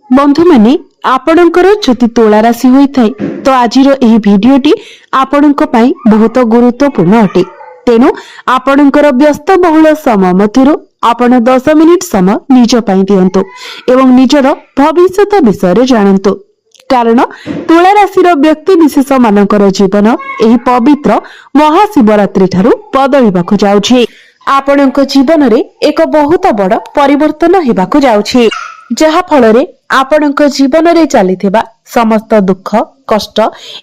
बंधु माने आपणकर जदि तुला राशि होइथाय तो आजिर एही भिडियोटी आपणक पई बहुत गुरुत्वपूर्ण अटे। तेणु आपणकर व्यस्त बहुल समय मध्यरु आपण 10 मिनिट समय निज पई दियंतु एवं निजर भविष्यत विषय जानंतु। कारण तुला राशि व्यक्ति विशेष मानकर जीवन एही पवित्र महाशिवरात्रि ठारू बदलिबाकु जाउछि। आपणक जीवन रे एक बहुत बड़ परिवर्तन हेबाकु जाउछि, जहा फलरे आपणक जीवन रे चलिथिबा समस्त दुख कष्ट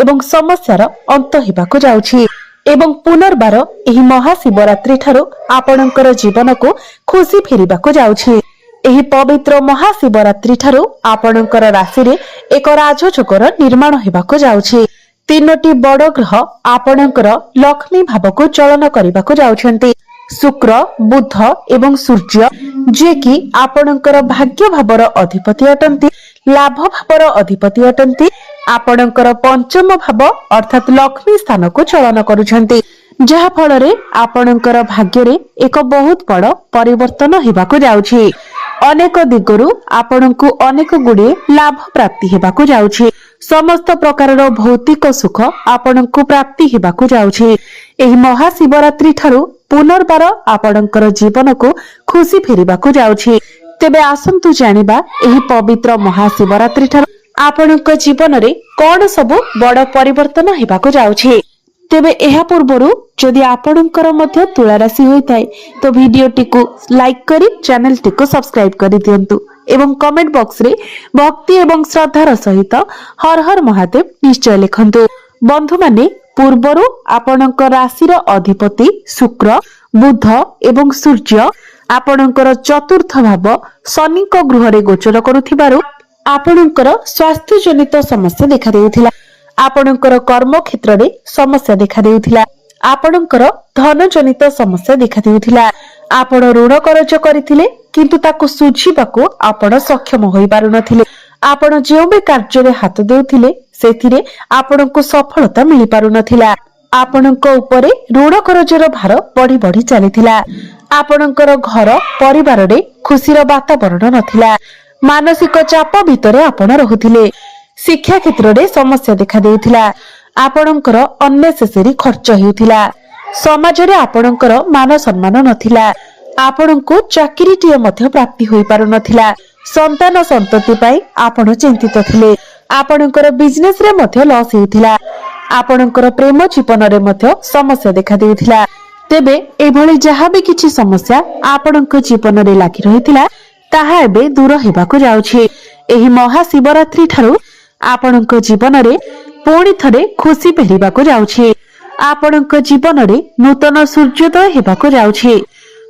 एवं समस्यार अंत हेबाकु जाउछि एवं पुनर्बार एही महाशिवरात्रि ठारू आपणकर जीवन को खुशी फेरिबाकु जाउछि। एही पवित्र महाशिवरात्रि ठारू आपणकर राशि रे एक राजयोगर निर्माण हेबाकु जाउछि। तीनोटी बड़ ग्रह आपणकर लक्ष्मी भावको चलन करिबाकु जाउछन्ति। शुक्र बुध एवं सूर्य जे कि आपणकर भाग्य भावर अधिपति अटंती, लाभ भावर अधिपति अटंती, आपणकर पंचम भाव अर्थात लक्ष्मी स्थान को चलन करुछन्ति, जहा फलरे आपणकर भाग्य रे एक बहुत बड़ परिवर्तन हेबाकु जाउछि। अनेक दिगरु आपणकु अनेक गुडे लाभ प्राप्ति हेबाकु जाउछि। समस्त प्रकारर भौतिक सुख आपणकु प्राप्ति हेबाकु जाउछि। एही महाशिवरात्रि ठारू पुनर्बार आपणकर जीवन को खुशी फेरिबाकु जाउछि। तेबे आसंतु जानिबा एही पवित्र महाशिवरात्रि ठारू आपणक जीवन रे कोन सब बड़ परिवर्तन हेबाकु जाउछि। तेबे एहा पूर्वरु जदि आपणकर मध्य तुला राशि होइथाय तो भिडियोटी को लाइक करी चैनल टी को सब्सक्राइब करि दियंतु एवं कमेंट बॉक्स रे भक्ति एवं श्रद्धार सहित हर हर महादेव निश्चय लिखंतु। बंधु माने पूर्वरु आपणकर राशि रो अधिपति शुक्र बुध एवं सूर्य आपणकर चतुर्थ भाव शनि को गृह रे गोचर करुथिबारु आपणकर स्वास्थ्य जनित समस्या देखा देउथिला। आपणकर कर्म क्षेत्र रे समस्या देखा देउथिला। आपणकर धन जनित समस्या देखा देउथिला। आपण ऋण करज करिथिले किंतु ताको सुझिबाको आपण सक्षम होई पारु नथिले। आपण जेउ बे कार्य रे हाथ देउथिले सेथिरे आपणको सफलता मिलि पारु नथिला। आपणको उपरे ऋण करजर भार बढ़ी बढ़ी चलिथिला। आपणकर घर परिवार रे खुशीर वातावरण नथिला। मानसिक चाप भितरे आपण रहुथिले। शिक्षा क्षेत्र रे समस्या देखा देउथिला। आपणकर अननेसेसरी खर्च हेउथिला। समाज रे आपणकर मान सम्मान नथिला। आपणको चाकरीटिए मध्य प्राप्ति होई पारु नथिला। संतान संतति पई आपण चिंतित थिले। आपणकर बिजनेस रे मध्य लॉस हेउथिला। आपणकर प्रेम जीवन रे मध्य समस्या देखा देउथिला। तेबे एभली जहा भी किछि समस्या आपणक जीवन रे लागि रहिथिला ताहा एबे दूर हेबाकु जाउछि। एही महाशिवरात्रि ठारू आपणक जीवन रे पुणी थरे खुशी फेरिबाकु जाउछि। आपणक जीवन रे नूतन सूर्योदय हेबाकु जाउछि।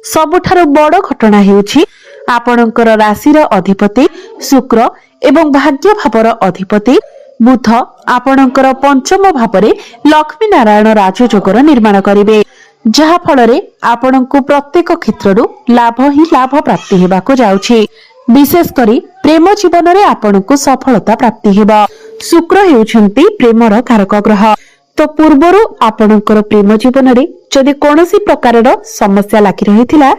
सबुठारु बड़ घटना हेउछि आपणकर राशिर अधिपति शुक्र एवं भाग्य भावर अधिपति बुध आपणकर पंचम भावरे लक्ष्मी नारायण राजयोगर निर्माण करिवे, जहा फलरे आपणको प्रत्येक क्षेत्ररु लाभ ही लाभ प्राप्ति हेबाकु जाउछि। विशेष करी प्रेम जीवन रे आपणको सफलता प्राप्ति हेबा। शुक्र हेउछन्ति प्रेमर कारक ग्रह। तो पूर्वरु आपणकर प्रेम जीवन रे जदि कोनोसी प्रकारर समस्या लागि रहिथिला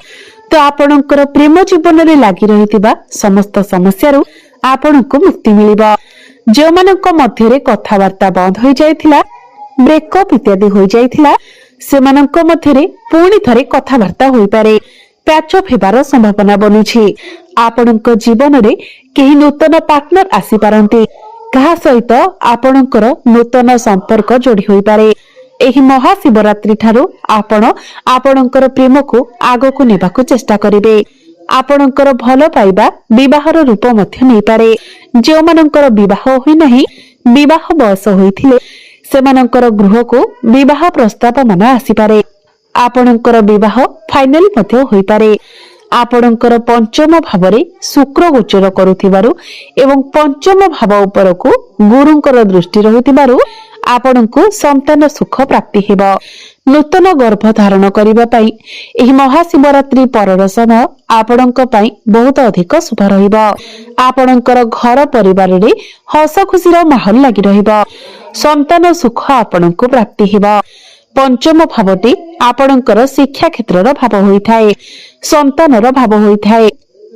तो आपणकर प्रेम जीवन रे लागि रहितिबा समस्त समस्यारु आपणको मुक्ति मिलिबा। जे मानक मध्य रे कथावार्ता बंद होई जायथिला, ब्रेकअप इत्यादि होई जायथिला, सेमानक मध्य रे पुणी थरे कथावार्ता होई पारे। पैचअप हेबार संभावना बनुछि। आपणक जीवन रे केही नूतन पार्टनर आसी पारंती। कहा सहित आपणकर नूतन संपर्क जोड़ी होई पारे। एही महाशिवरात्रि ठारू आपण आपणकर प्रेम को आगको नेबाको चेष्टा करिवे। आपणकर भल पाइबा विवाहर रूप मध्य नै पारे। जे मानकर विवाह होई नाही, विवाह बयस होइथिले सेमानकर गृह को विवाह प्रस्ताव मान आसी पारे। आपणकर विवाह फाइनल मध्य होई पारे। आपणकर पंचम भावरे शुक्र गोचर करुथिबारु एवं पंचम भाव उपरको गुरुंकर दृष्टि रहुथिबारु आपणको संतान सुख प्राप्ति हेबा। नूतन गर्भ धारण करिबा पई एही महाशिवरात्रि परर समय आपणक पई बहुत अधिक शुभ रहिबा। आपणकर घर परिवार रे हस खुशीर माहौल लागि रहिबा। संतान सुख आपणको प्राप्ति हेबा। पंचम भावटी आपणकर शिक्षा क्षेत्रर भाव होइथाय, संतानर भाव होइथाय।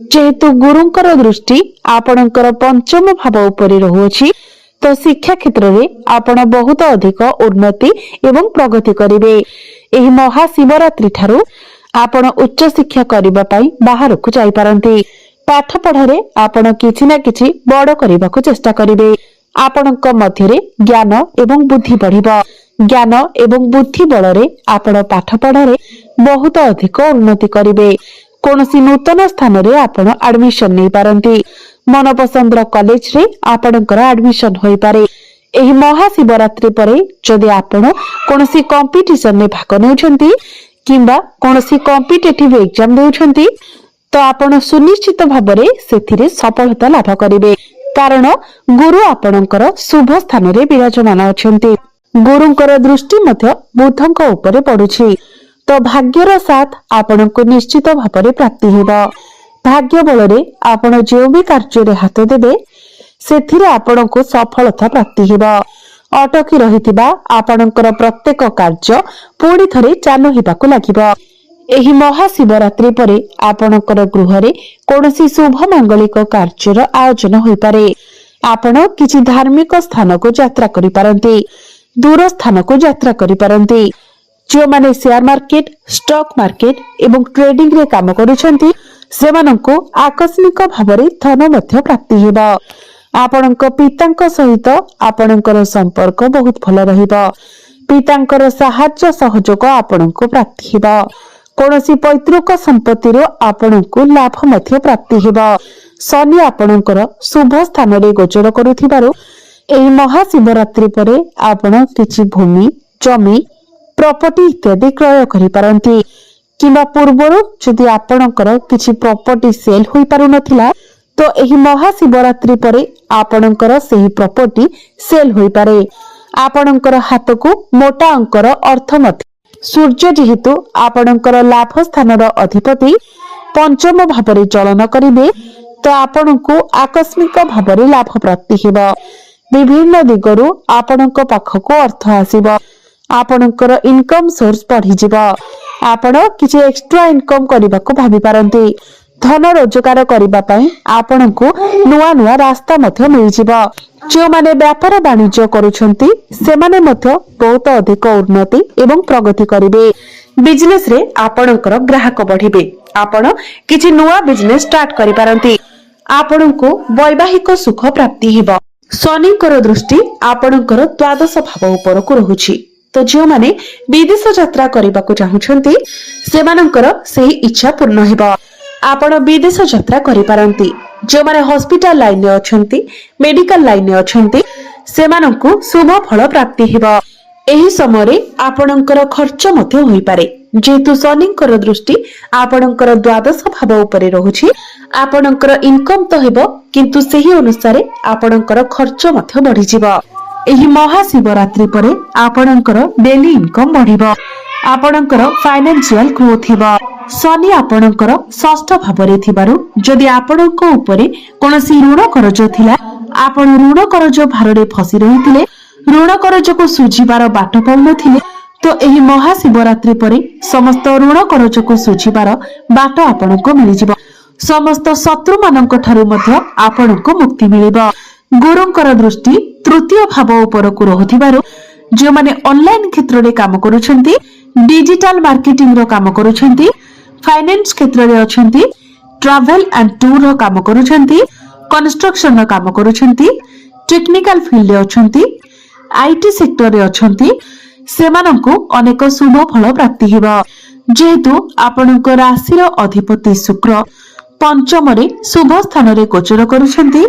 जेहेतु गुरुंकर दृष्टि आपणकर पंचम भाव उपरे रहुअछि तो शिक्षा क्षेत्र में आपण बहुत अधिक उन्नति एवं प्रगति करिवे। एही महाशिवरात्रि ठारू आपण उच्च शिक्षा करिबा पई बाहर को जाई पारंती। पाठ पढ़ारे आपण किछि ना किछि बड़ करबा को चेष्टा करिवे। आपणक मध्यरे ज्ञान एवं बुद्धि बढ़िबो। ज्ञान एवं बुद्धि बलरे आपण पाठ पढ़ारे बहुत अधिक उन्नति करिवे। कोनोसी नूतन स्थान रे आपण एडमिशन नै पारंती। मन पसंदर कॉलेज रे आपणकर एडमिशन होई पारे। एही महाशिवरात्रि परे जदि आपण कोनोसी कंपटीशन में भाग नेउछंती किंबा कोनोसी कॉम्पिटिटिव एग्जाम देउछंती तो आपण सुनिश्चित भाबरे सेथिरे सफलता लाभ करिवे। कारण गुरु आपणकर शुभ स्थान रे विराजमान अछंती। गुरुंकर दृष्टि मध्य बुधंक ऊपर पडुछि तो भाग्यर साथ आपणको निश्चित भाबरे प्राप्ति हेबो। भाग्य बलरे आपण जो भी कार्य रे हाथ देबे सेथिरे आपणको सफलता प्राप्ति हेबो। अटकी रहितिबा आपणकर प्रत्येक कार्य पुणी थरे चालू हेबाकु लागिबो। एही महाशिवरात्रि परे आपणकर गृहरे कोनोसी शुभ मांगलिक कार्यर आयोजन होई पारे। आपण किछि धार्मिक स्थान को यात्रा करि पारंती। दूर स्थान को यात्रा करि पारंती। जो माने शेयर मार्केट स्टॉक मार्केट एवं ट्रेडिंग रे काम करूछंती सेमानंको आकस्मिक भावरे धन मध्य प्राप्ति हेबो। आपणक पितांक सहित आपणकर संपर्क बहुत भल रहिबो। पितांकर सहाय्य सहयोग आपणको प्राप्ति हेबो। कोनोसी पैतृक संपत्ति रो आपणको लाभ मध्य प्राप्ति हेबो। शनि आपणकर शुभ स्थान रे गोचर करूथिबारु एही महाशिवरात्रि परे आपण किछि भूमि जमी प्रॉपर्टी इत्यादि क्रय करि पारंती। किंबा पूर्वरु जदि आपणकर किछि प्रॉपर्टी सेल होई पारु नथिला तो एही महाशिवरात्रि परे आपणकर सेही प्रॉपर्टी सेल होई पारे। आपणकर हातକୁ मोटा अंकर अर्थ मत सूर्य जेहेतु आपणकर लाभ स्थानर अधिपति पंचम भावरे चलन करिवे तो आपणको आकस्मिक भावरे लाभ प्राप्ति हेबो। विभिन्न दिगरु आपणक पाखको अर्थ आसीबो। आपणकर इनकम सोर्स बढ़ी जिवो। आपण किछि एक्स्ट्रा इनकम करबा को भाबी पारंती। धन रोजगार करबा पई आपणको नुआ नुआ रास्ता मध्य मिल जिवो। जो माने व्यापार वाणिज्य करूछंती सेमाने मध्य बहुत अधिक उन्नति एवं प्रगति करिवे। बिजनेस रे आपणकर ग्राहक बढ़िबे। आपण किछि नुआ बिजनेस स्टार्ट करि पारंती। आपणको वैवाहिक सुख प्राप्ति हेबो। शनिकर दृष्टि आपणकर द्वादश भाव ऊपर को रहुछि तो जो माने विदेश यात्रा करबा को चाहुछंती सेमानंकर सेही इच्छा पूर्ण हेबो। आपण विदेश यात्रा करि पारंती। जो माने हॉस्पिटल लाइन रे अछंती मेडिकल लाइन रे अछंती सेमानंकु शुभ फल प्राप्ति हेबो। एही समय रे आपणकर खर्च मध्य होई पारे। जेतु शनिकर दृष्टि आपणकर द्वादश भाव ऊपर रहुछि आपणकर इनकम तो हेबो किंतु सेही अनुसार आपणकर खर्च मध्य बढ़ी जिवो। एही महाशिवरात्रि परे आपणकर डेली इनकम बढ़िबो। आपणकर फाइनेंशियल ग्रोथ हेबो। शनि आपणकर षष्ठ भावरे थिबारु जदि आपणक ऊपर कोनोसी ऋण कर्ज थिला आपण ऋण कर्ज भारे फसी रहिथिले ऋण कर्ज को सुझिबार बाट पाउनथिले तो एही महाशिवरात्रि परे समस्त ऋण कर्ज को सुझिबार बाट आपणको मिलि जिवो। समस्त शत्रु मानक ठारू मध्य आपणको मुक्ति मिलिबो। गुरुंकर दृष्टि तृतीय भाव ऊपर को रहुथिबारु जो माने ऑनलाइन क्षेत्र रे काम करूछंती डिजिटल मार्केटिंग रो काम करूछंती फाइनेंस क्षेत्र रे अछंती ट्रैवल एंड टूर रो काम करूछंती कंस्ट्रक्शन रो काम करूछंती टेक्निकल फील्ड रे अछंती आईटी सेक्टर रे अछंती सेमानंकु अनेक शुभ फल प्राप्ति हेबो। जेहेतु आपणक राशि रो अधिपति शुक्र पंचम रे शुभ स्थान रे गोचर करूछंती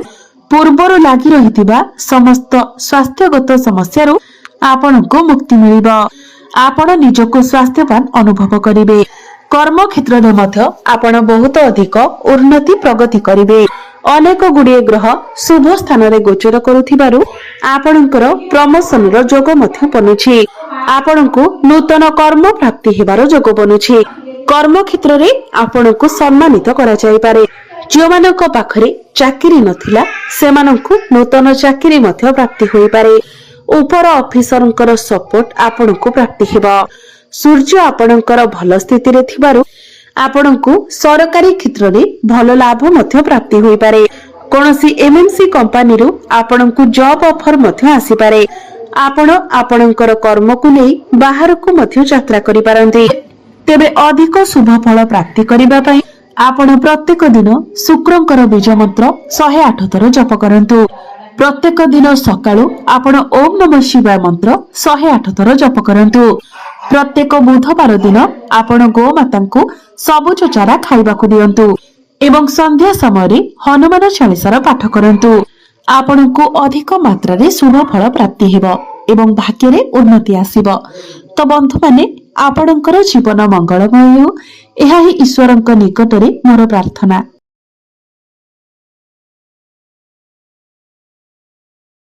पूर्वरु लागि रहितिबा समस्त स्वास्थ्यगत समस्यारु आपणको मुक्ति मिलिबो। आपण निजको स्वास्थ्यवान अनुभव करिवे। कर्म क्षेत्र रे मध्य आपण बहुत अधिक उन्नति प्रगति करिवे। अनेक गुडिये ग्रह शुभ स्थान रे गोचर करूथिबारु आपणकर प्रमोशन रो जोग मध्य बनुछि। आपणको नूतन कर्म प्राप्ति हेबार जोग बनुछि। कर्म क्षेत्र रे आपणको सम्मानित करा जाय पारे। जो मानक पाखरे चाकरी नथिला सेमानंकु नूतन चाकरी मध्य प्राप्ति होई पारे। ऊपर ऑफिसरंकर सपोर्ट आपणको प्राप्ति हेबो। सूर्य आपणकर भल स्थिति रे थिबारु ଆପଣଙ୍କୁ ସରକାରୀ କ୍ଷେତ୍ରରେ ଭଲ ଲାଭ ମଧ୍ୟ ପ୍ରାପ୍ତି ହୋଇପାରେ। କୌଣସି ଏମଏନସି କମ୍ପାନୀରୁ ଆପଣଙ୍କୁ ଜବ୍ ଅଫର ମଧ୍ୟ ଆସିପାରେ। ଆପଣ ଆପଣଙ୍କର କର୍ମକୁ ନେଇ ବାହାରକୁ ମଧ୍ୟ ଯାତ୍ରା କରିପାରନ୍ତି। ତେବେ ଅଧିକ ଶୁଭ ଫଳ ପ୍ରାପ୍ତି କରିବା ପାଇଁ ଆପଣ ପ୍ରତ୍ୟେକ ଦିନ ଶୁକ୍ରଙ୍କର ବୀଜ ମନ୍ତ୍ର 108 ଥର ଜପ କରନ୍ତୁ। ପ୍ରତ୍ୟେକ ଦିନ ସକାଳୁ ଆପଣ ଓಂ ନମଃ ଶିବାୟ ମନ୍ତ୍ର 108 ଥର ଜପ କରନ୍ତୁ। ପ୍ରତ୍ୟେକ ବୁଧବାର ଦିନ ଆପଣ ଗୋମାତାଙ୍କୁ ସବୁଜ ଚାରା ଖାଇବାକୁ ଦିଅନ୍ତୁ ଏବଂ ସନ୍ଧ୍ୟା ସମୟରେ ହନୁମାନ ଚାଳିସାର ପାଠ କରନ୍ତୁ। ଆପଣଙ୍କୁ ଅଧିକ ମାତ୍ରାରେ ଶୁଭ ଫଳ ପ୍ରାପ୍ତି ହେବ ଏବଂ ଭାଗ୍ୟରେ ଉନ୍ନତି ଆସିବ। ତ ବନ୍ଧୁମାନେ, ଆପଣଙ୍କର ଜୀବନ ମଙ୍ଗଳମୟ ହେଉ, ଏହା ହିଁ ଈଶ୍ୱରଙ୍କ ନିକଟରେ ମୋର ପ୍ରାର୍ଥନା।